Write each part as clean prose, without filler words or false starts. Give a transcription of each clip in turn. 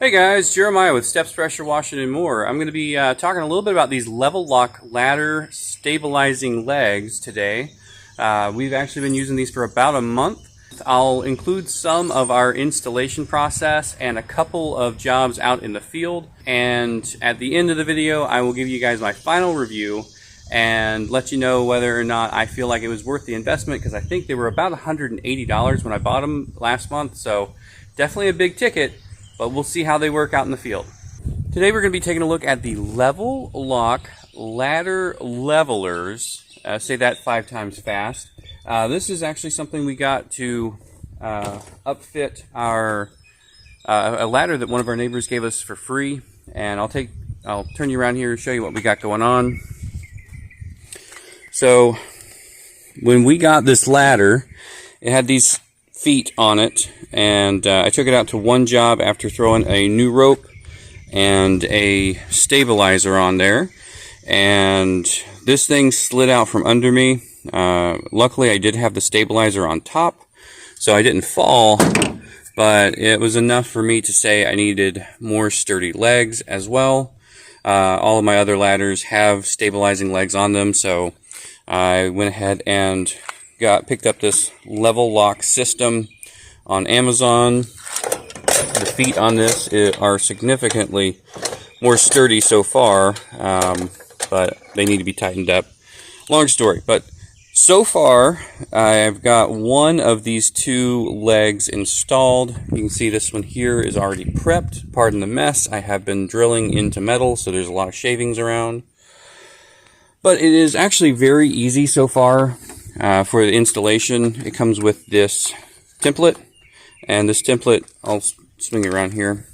Hey guys, Jeremiah with Steps Pressure Washing and More. I'm going to be talking a little bit about these Level Lok ladder stabilizing legs today. We've actually been using these for about a month. I'll include some of our installation process and a couple of jobs out in the field. And at the end of the video, I will give you guys my final review and let you know whether or not I feel like it was worth the investment, because I think they were about $180 when I bought them last month. So definitely a big ticket. But we'll see how they work out in the field. Today we're going to be taking a look at the Level Lok Levelers. Say that 5 times fast. This is actually something we got to upfit our a ladder that one of our neighbors gave us for free. And I'll turn you around here and show you what we got going on. So when we got this ladder, it had these feet on it, and I took it out to one job after throwing a new rope and a stabilizer on there, and this thing slid out from under me. Luckily I did have the stabilizer on top, so I didn't fall, but it was enough for me to say I needed more sturdy legs as well. All of my other ladders have stabilizing legs on them, so I went ahead and picked up this Level Lok system on Amazon. The feet on this are significantly more sturdy so far, but they need to be tightened up. Long story, but so far I've got one of these 2 legs installed. You can see this one here is already prepped. Pardon the mess, I have been drilling into metal, so there's a lot of shavings around. But it is actually very easy so far. For the installation, it comes with this template, and this template, I'll swing it around here.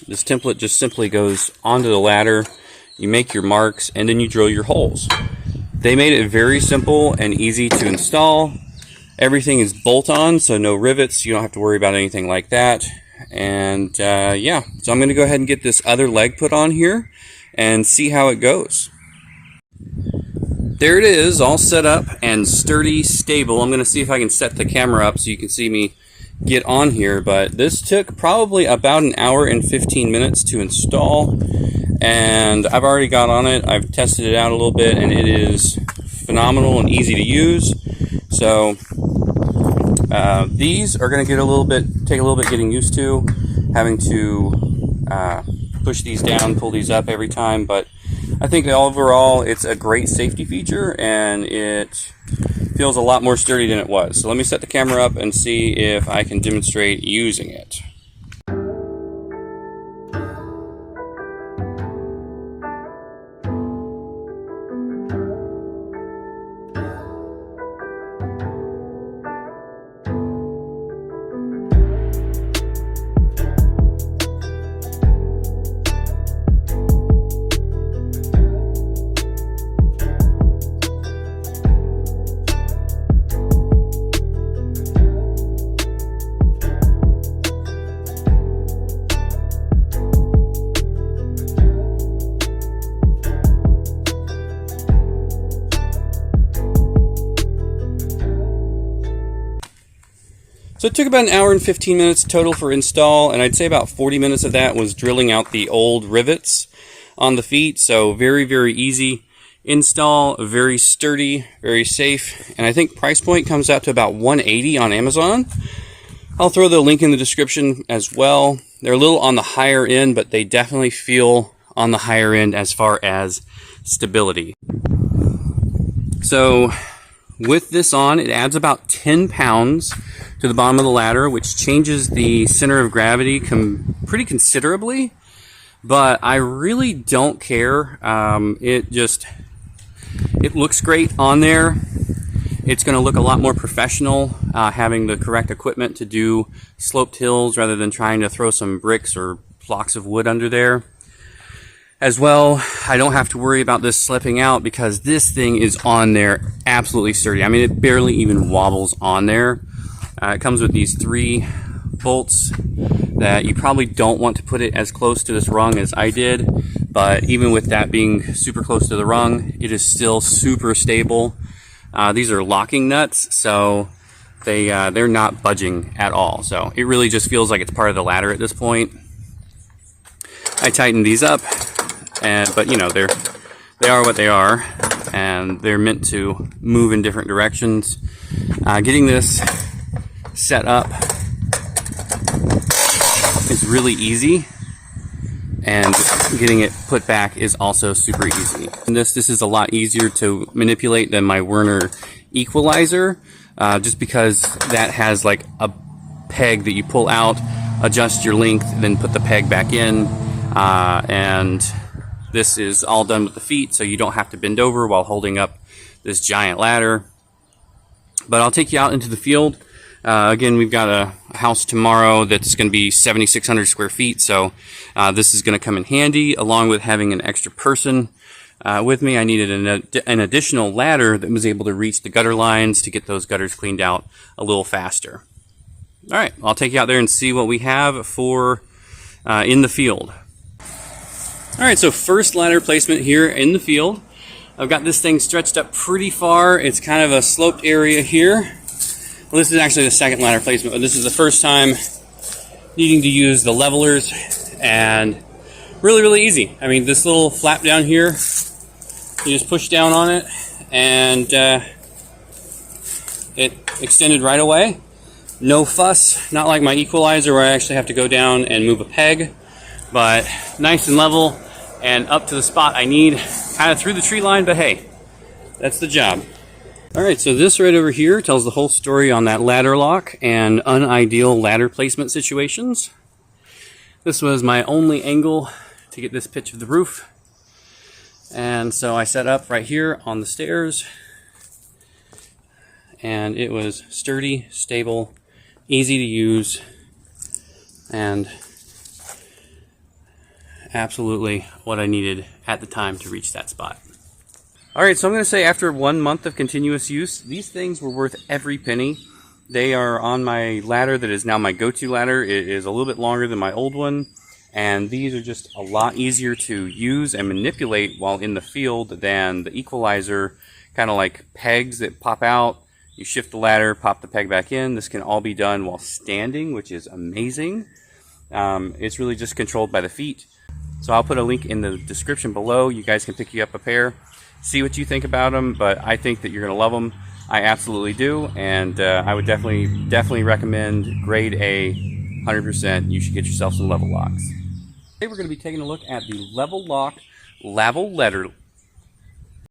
This template just simply goes onto the ladder, you make your marks, and then you drill your holes. They made it very simple and easy to install. Everything is bolt-on, so no rivets, you don't have to worry about anything like that. And yeah, so I'm going to go ahead and get this other leg put on here and see how it goes. There it is, all set up and sturdy, stable. I'm going to see if I can set the camera up so you can see me get on here, but this took probably about an hour and 15 minutes to install, and I've already got on it. I've tested it out a little bit, and it is phenomenal and easy to use. So these are going to take a little bit getting used to, having to push these down, pull these up every time, but I think overall it's a great safety feature and it feels a lot more sturdy than it was. So let me set the camera up and see if I can demonstrate using it. So it took about an hour and 15 minutes total for install, and I'd say about 40 minutes of that was drilling out the old rivets on the feet. So very, very easy install, very sturdy, very safe, and I think price point comes out to about $180 on Amazon. I'll throw the link in the description as well. They're a little on the higher end, but they definitely feel on the higher end as far as stability. So with this on, it adds about 10 pounds to the bottom of the ladder, which changes the center of gravity pretty considerably, but I really don't care. It looks great on there. It's going to look a lot more professional having the correct equipment to do sloped hills rather than trying to throw some bricks or blocks of wood under there. As well, I don't have to worry about this slipping out because this thing is on there absolutely sturdy. I mean, it barely even wobbles on there. It comes with these 3 bolts that you probably don't want to put it as close to this rung as I did, but even with that being super close to the rung, it is still super stable. These are locking nuts, so they're not budging at all. So it really just feels like it's part of the ladder at this point. I tightened these up, but you know, they are what they are, and they're meant to move in different directions. Getting this set up is really easy, and getting it put back is also super easy. And this is a lot easier to manipulate than my Werner equalizer, just because that has like a peg that you pull out, adjust your length, then put the peg back in, and this is all done with the feet, so you don't have to bend over while holding up this giant ladder. But I'll take you out into the field. Again, we've got a house tomorrow that's going to be 7,600 square feet, so this is going to come in handy, along with having an extra person with me. I needed an additional ladder that was able to reach the gutter lines to get those gutters cleaned out a little faster. All right, I'll take you out there and see what we have for in the field. All right, so first ladder placement here in the field. I've got this thing stretched up pretty far. It's kind of a sloped area here. Well, this is actually the second ladder placement, but this is the first time needing to use the levelers, and really, really easy. I mean, this little flap down here, you just push down on it, and it extended right away. No fuss, not like my equalizer where I actually have to go down and move a peg, but nice and level and up to the spot I need, kind of through the tree line, but hey, that's the job. All right, so this right over here tells the whole story on that ladder lock and unideal ladder placement situations. This was my only angle to get this pitch of the roof, and so I set up right here on the stairs, and it was sturdy, stable, easy to use, and absolutely what I needed at the time to reach that spot. All right, so I'm going to say after 1 month of continuous use, these things were worth every penny. They are on my ladder that is now my go-to ladder. It is a little bit longer than my old one, and these are just a lot easier to use and manipulate while in the field than the equalizer, kind of like pegs that pop out. You shift the ladder, pop the peg back in. This can all be done while standing, which is amazing. It's really just controlled by the feet. So I'll put a link in the description below. You guys can pick you up a pair, see what you think about them, but I think that you're going to love them. I absolutely do, and I would definitely recommend grade A, 100%. You should get yourself some Level Loks. Today we're going to be taking a look at the Level Lok Levelers.